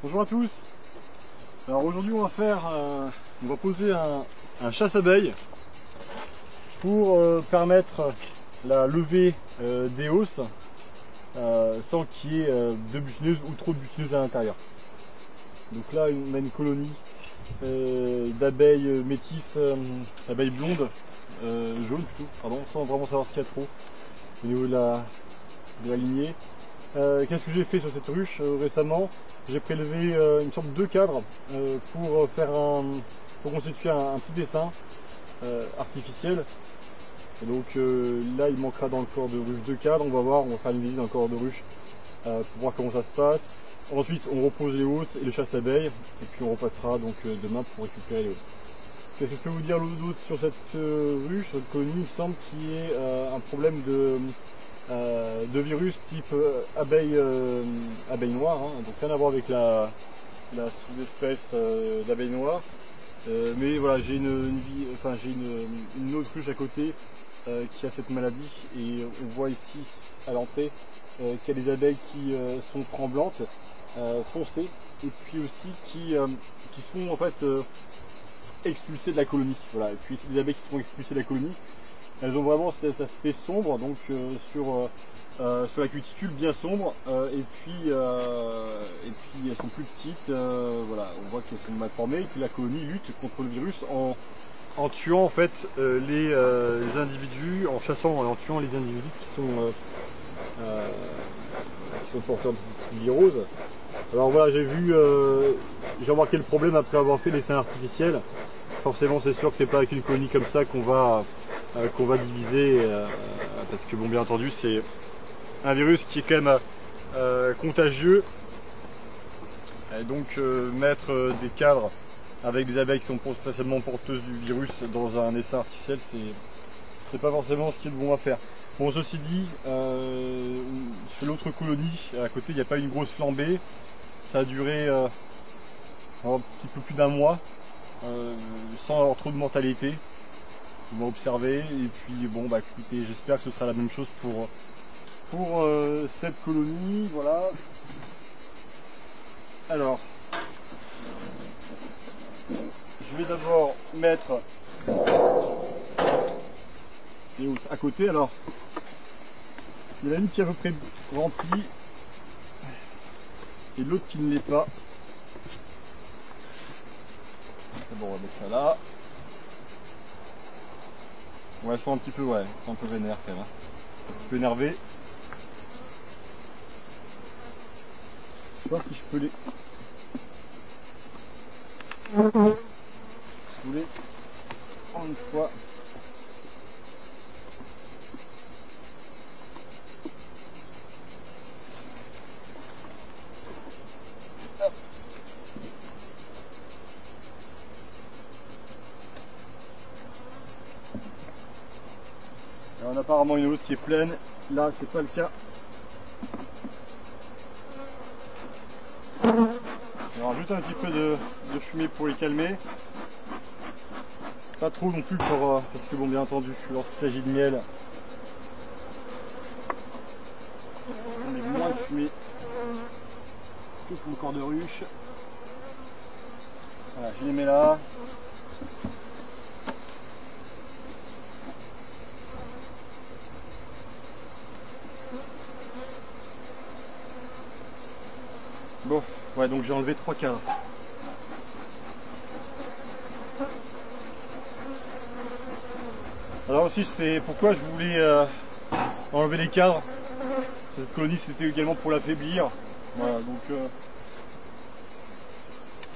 Bonjour à tous. Alors aujourd'hui on va poser un chasse-abeilles pour permettre la levée des hausses sans qu'il y ait de butineuses ou trop de butineuses à l'intérieur. Donc là on a une colonie d'abeilles métisses, abeilles blondes, jaunes plutôt, pardon, sans vraiment savoir ce qu'il y a trop au niveau de la lignée. Qu'est-ce que j'ai fait sur cette ruche récemment? J'ai prélevé une sorte de cadre pour constituer un petit dessin artificiel. Et donc là il manquera dans le corps de ruche 2 cadres, on va faire une visite dans le corps de ruche pour voir comment ça se passe. Ensuite on repose les hausses et le chasse-abeilles et puis on repassera donc demain pour récupérer les hausses. Qu'est-ce que je peux vous dire d'autre sur cette ruche, cette colonie? Il me semble qu'il y ait un problème de virus type abeille noire, hein, donc rien à voir avec la sous-espèce d'abeille noire. Mais voilà, j'ai une autre ruche à côté qui a cette maladie et on voit ici à l'entrée qu'il y a des abeilles qui sont tremblantes, foncées, et puis aussi qui sont en fait expulsées de la colonie. Voilà. Et puis les abeilles qui sont expulsées de la colonie, elles ont vraiment cet aspect sombre, donc sur la cuticule bien sombre, et puis elles sont plus petites, voilà, on voit qu'elles sont mal formées, et puis la colonie lutte contre le virus en tuant en fait les individus, en chassant et en tuant les individus qui sont porteurs de virose. Alors voilà, j'ai remarqué le problème après avoir fait l'essaim artificiel. Forcément c'est sûr que c'est pas avec une colonie comme ça qu'on va diviser, parce que bon, bien entendu c'est un virus qui est quand même contagieux, et donc mettre des cadres avec des abeilles qui sont potentiellement porteuses du virus dans un essaim artificiel, c'est pas forcément ce qui est bon à faire. Bon, ceci dit, sur l'autre colonie à côté il n'y a pas une grosse flambée, ça a duré un petit peu plus d'un mois sans avoir trop de mortalité. On va observer, et puis bon bah écoutez, j'espère que ce sera la même chose pour cette colonie. Voilà. Alors je vais d'abord mettre les hausses à côté. Alors il y en a une qui est à peu près remplie et l'autre qui ne l'est pas. Bon, on va mettre ça là. Ouais, elles sont un petit peu, un peu vénères quand même, hein. Un peu énervé. Je sais pas si je peux les soulever en une fois. Hop. On a apparemment une hausse qui est pleine, là c'est pas le cas. On rajoute un petit peu de fumée pour les calmer. Pas trop non plus parce que bon, bien entendu lorsqu'il s'agit de miel, on met moins de fumée que pour le corps de ruche. Voilà, je les mets là. Bon, ouais, donc j'ai enlevé 3 cadres. Alors aussi, c'est pourquoi je voulais enlever les cadres. Cette colonie, c'était également pour l'affaiblir. Voilà, donc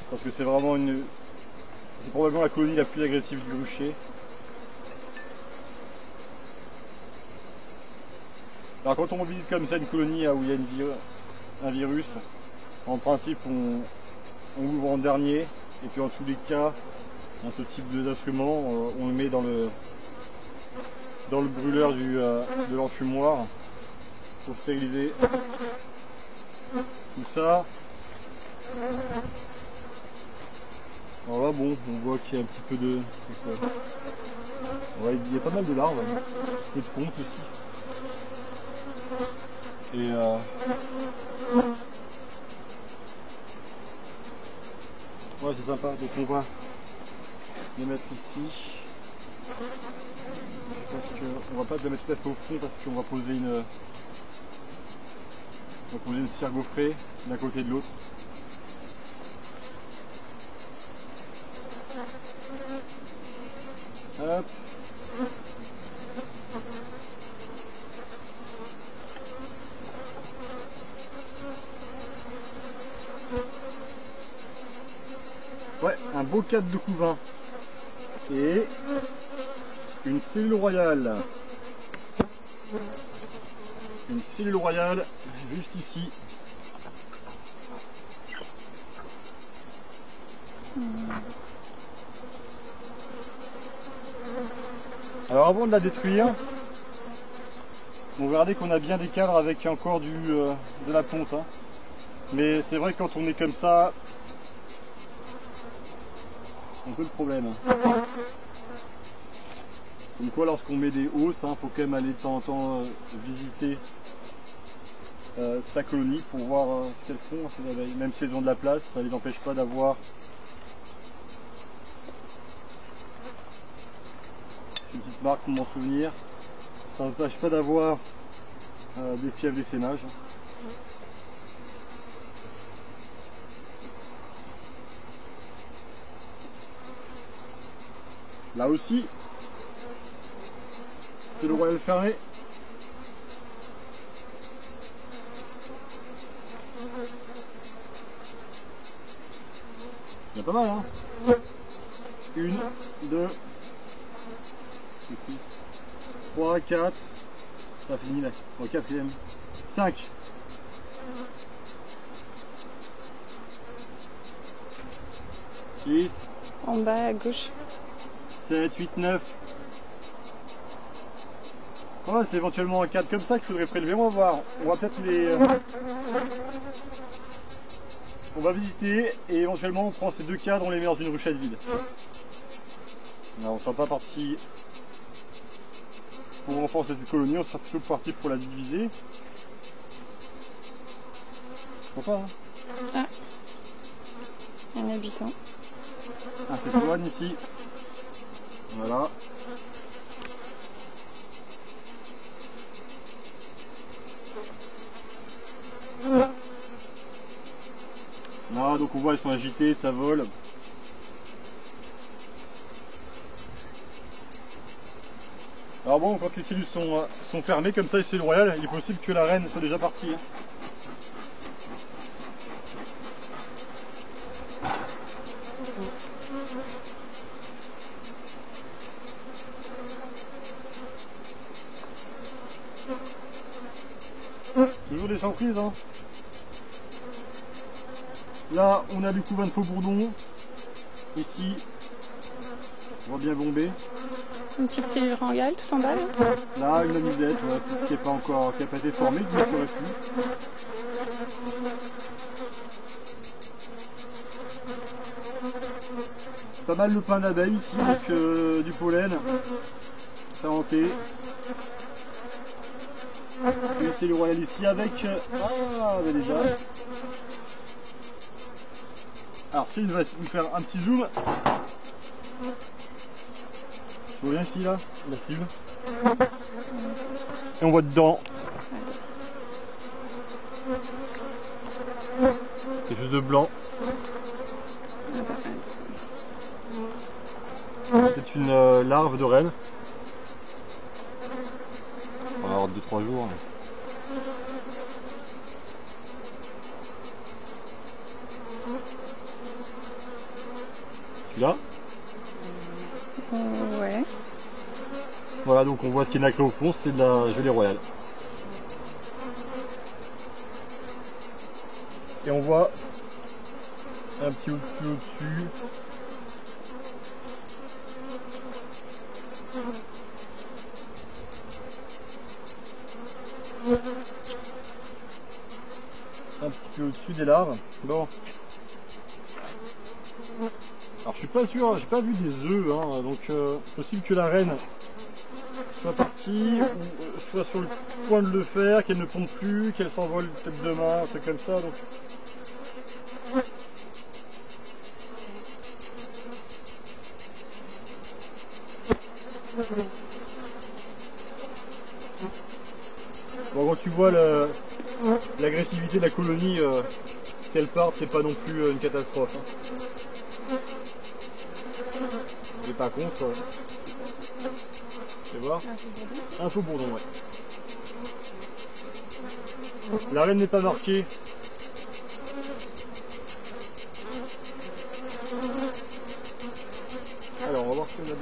parce que c'est probablement la colonie la plus agressive du rucher. Alors quand on visite comme ça une colonie où il y a un virus, en principe on ouvre en dernier, et puis en tous les cas, dans ce type d'instrument, on le met dans le brûleur de l'enfumoir pour stériliser tout ça. Alors là, bon, on voit qu'il y a un petit peu de... Ouais, il y a pas mal de larves, un peu de ponte aussi. Et Ouais, c'est sympa. Donc on va les mettre ici. Je pense qu'on va pas les mettre tout à fait au fond parce qu'on va poser une cire gaufrée d'un côté et de l'autre. Hop. Ouais, un beau cadre de couvain et une cellule royale. Une cellule royale juste ici. Alors avant de la détruire, on va regarder qu'on a bien des cadres avec encore de la ponte. Hein. Mais c'est vrai que quand on est comme ça, c'est un peu le problème. Comme quoi lorsqu'on met des hausses, il faut quand même aller de temps en temps visiter sa colonie pour voir ce qu'elles font, ces abeilles. Même si elles ont de la place, ça ne les empêche pas d'avoir une petite marque pour m'en souvenir. Ça ne empêche pas d'avoir des fièvres d'essaimage. Là aussi, c'est le royal fermé. Il y a pas mal, hein. 1, 2, 3, 4, ça finit là, au quatrième, 5. 6. En bas à gauche. 7, 8, 9. Ouais, c'est éventuellement un cadre comme ça qu'il faudrait prélever. On va voir. On va peut-être les... On va visiter et éventuellement on prend ces deux cadres, on les met dans une ruchette vide. Alors, on ne sera pas parti pour renforcer cette colonie, on sera plutôt parti pour la diviser. Pourquoi hein. Ah, un habitant. Ah, c'est Johan ici. Voilà. Là, donc on voit, ils sont agités, ça vole. Alors bon, quand les cellules sont fermées comme ça, les cellules royales, il est possible que la reine soit déjà partie. Hein. Toujours des surprises. Hein. Là, on a du couvain de faux bourdon. Ici, on va bien bomber. Une petite cellule royale tout en bas là. Là, une amusette qui n'a pas été formée, qui aurait pu. Pas mal de pain d'abeille ici, avec du pollen. Parenté. Une cellule royale ici avec. Ah, déjà. Alors, Céline va vous faire un petit zoom. Tu vois bien ici, là, la cellule. Et on voit dedans. Quelque chose de blanc. C'est une larve de reine. On va avoir 2-3 jours. Là. Ouais. Voilà, donc on voit ce qui est nacré au fond, c'est de la gelée royale. Et on voit un petit peu plus au-dessus. Un petit peu au-dessus des larves. Bon. Alors je suis pas sûr, j'ai pas vu des œufs, hein, donc possible que la reine soit partie, ou soit sur le point de le faire, qu'elle ne pompe plus, qu'elle s'envole peut-être demain, un truc comme ça. Donc... Bon, quand tu vois l'agressivité de la colonie, qu'elle parte, c'est pas non plus une catastrophe. Hein. Mais par contre, tu vois, un faux bourdon, ouais. La reine n'est pas marquée. Alors, on va voir ce qu'on a de...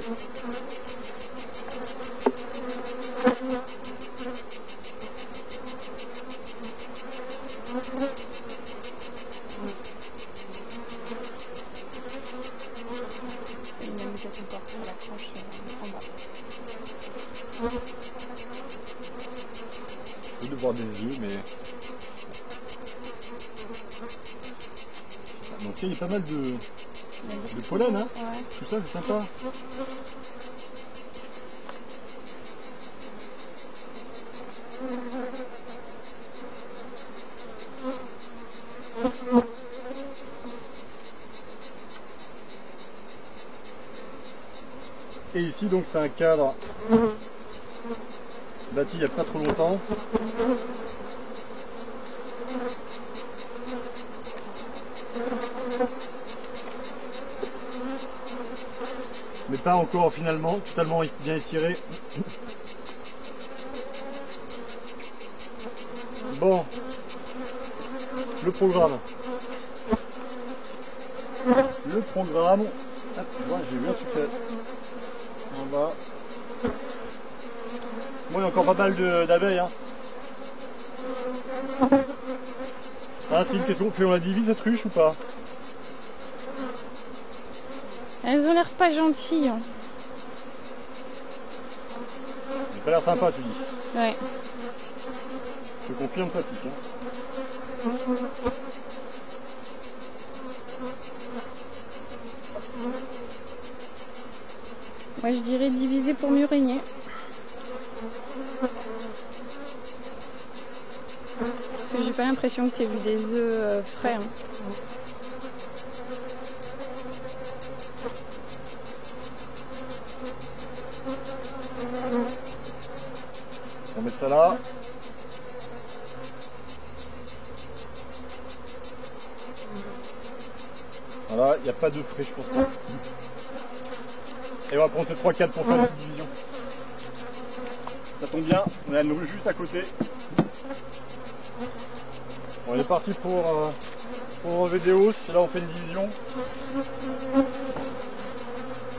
Il m'a mis quelque part sur la tranche en bas. Je vais voir des yeux, mais... Donc il y a pas mal de pollen, hein. Ouais. Tout ça, c'est sympa. Et ici donc c'est un cadre bâti il n'y a pas trop longtemps. Mais pas encore finalement, totalement bien étiré. Bon, le programme. Le programme. Hop, ouais, j'ai vu un succès. En bas. Bon, il y a encore pas mal d'abeilles. Hein. Ah, c'est une question. On la divise cette ruche ou pas? Elles ont l'air pas gentilles. Hein. Ça a l'air sympa, tu dis. Ouais. Je confirme ça, pique. Hein. Moi je dirais diviser pour mieux régner. Parce que j'ai pas l'impression que tu aies vu des œufs frais. Hein. On va mettre ça là. Voilà, il n'y a pas de frais, je pense pas. Et on va prendre ces 3-4 pour faire cette division. Ça tombe bien, on a une rue juste à côté. Bon, on est parti pour enlever des hausses. Là, on fait une division.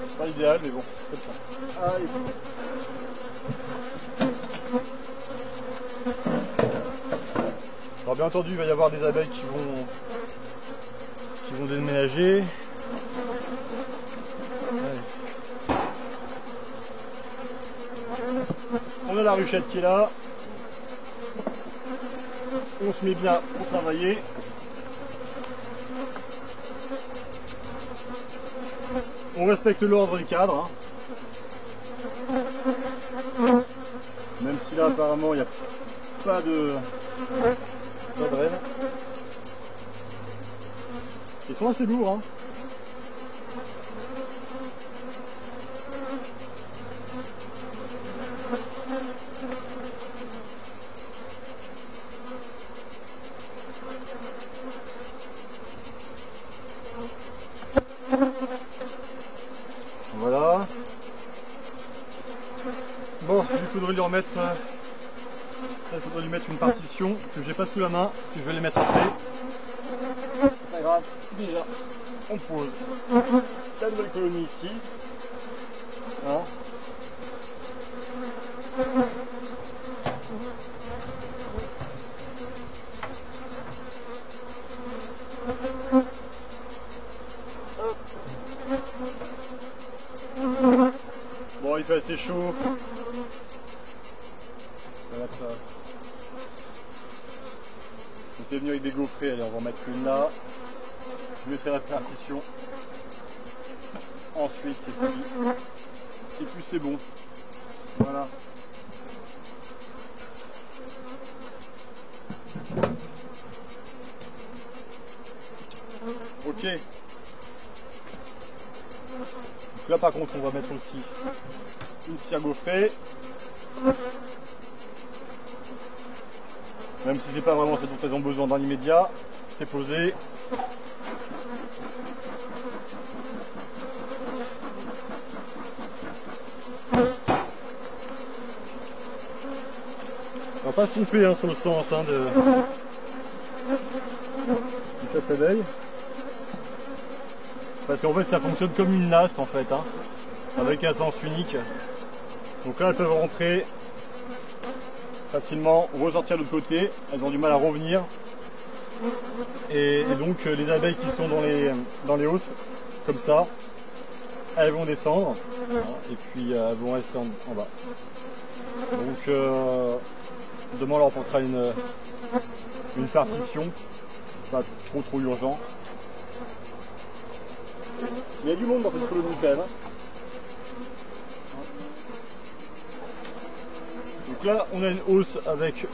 C'est pas idéal, mais bon, c'est comme ça. Allez. Alors, bien entendu, il va y avoir des abeilles qui vont déménager. Allez. On a la ruchette qui est là. On se met bien pour travailler. On respecte l'ordre du cadre. Hein. Même si là apparemment il n'y a pas de rêve. Ils sont assez lourds. Hein. Voilà. Bon, il faudrait lui remettre. Il faudrait lui mettre une partition que j'ai pas sous la main, que je vais les mettre après. C'est pas grave, déjà, on pose la nouvelle colonie ici. Hein. Bon, il fait assez chaud. Ça va être ça. J'étais venu avec des gaufrées, allez, on va en mettre une là. Je vais faire la partition. Ensuite, et puis c'est bon. Voilà. Ok. Donc là par contre on va mettre aussi une cire gaufrée. Même si c'est pas vraiment ce dont elles ont besoin dans l'immédiat, c'est posé. On va pas se tromper hein, sur le sens hein, du café d'ail. Parce qu'en fait ça fonctionne comme une nasse en fait, hein, avec un sens unique. Donc là elles peuvent rentrer facilement, ressortir de l'autre côté, elles ont du mal à revenir. Et donc les abeilles qui sont dans les hausses, comme ça, elles vont descendre et puis elles vont rester en bas. Donc demain on leur apportera une partition, pas trop urgent. Il y a du monde dans cette colonie quand même. Hein. Donc là on a une hausse avec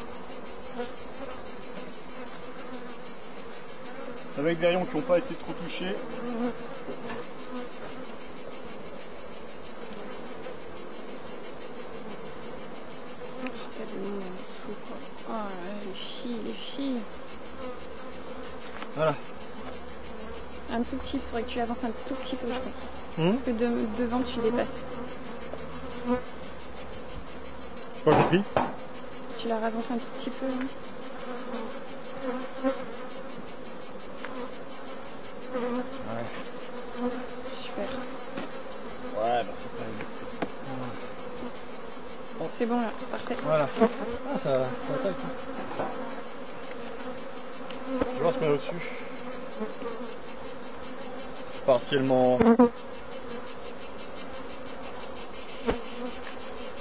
des rayons qui n'ont pas été trop touchés. Oh, les filles. Voilà. Un tout petit, il faudrait que tu avances un tout petit peu, je pense. Parce que devant, tu dépasses. J'ai pas compris. Tu la ravances un tout petit peu. Hein. Ouais. Super. Ouais, bah c'est pas C'est bon là, parfait. Voilà. Ah, ça attaque. Je vais voir ce qu'on a au-dessus. Partiellement.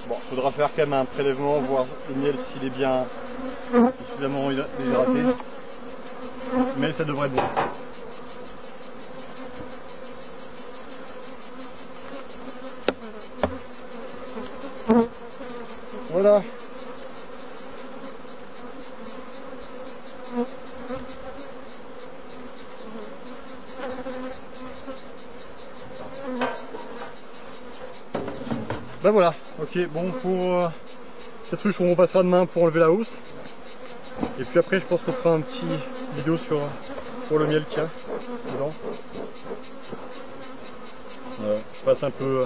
Bon, faudra faire quand même un prélèvement, voir le miel s'il est bien suffisamment déshydraté. Mais ça devrait être bon. Voilà. Ben voilà, ok, bon pour cette ruche on passera demain pour enlever la housse. Et puis après je pense qu'on fera une petite vidéo pour le miel qu'il y a dedans. Je passe un peu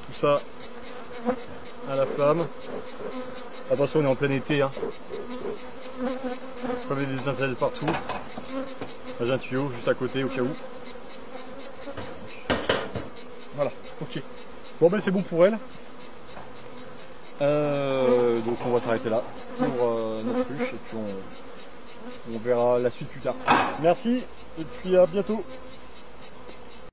tout ça à la flamme. Attention on est en plein été hein. Pas mettre des étincelles partout. J'ai un tuyau juste à côté au cas où. Voilà, ok. Bon ben c'est bon pour elle. Donc on va s'arrêter là pour notre ruche et puis on verra la suite plus tard. Merci et puis à bientôt.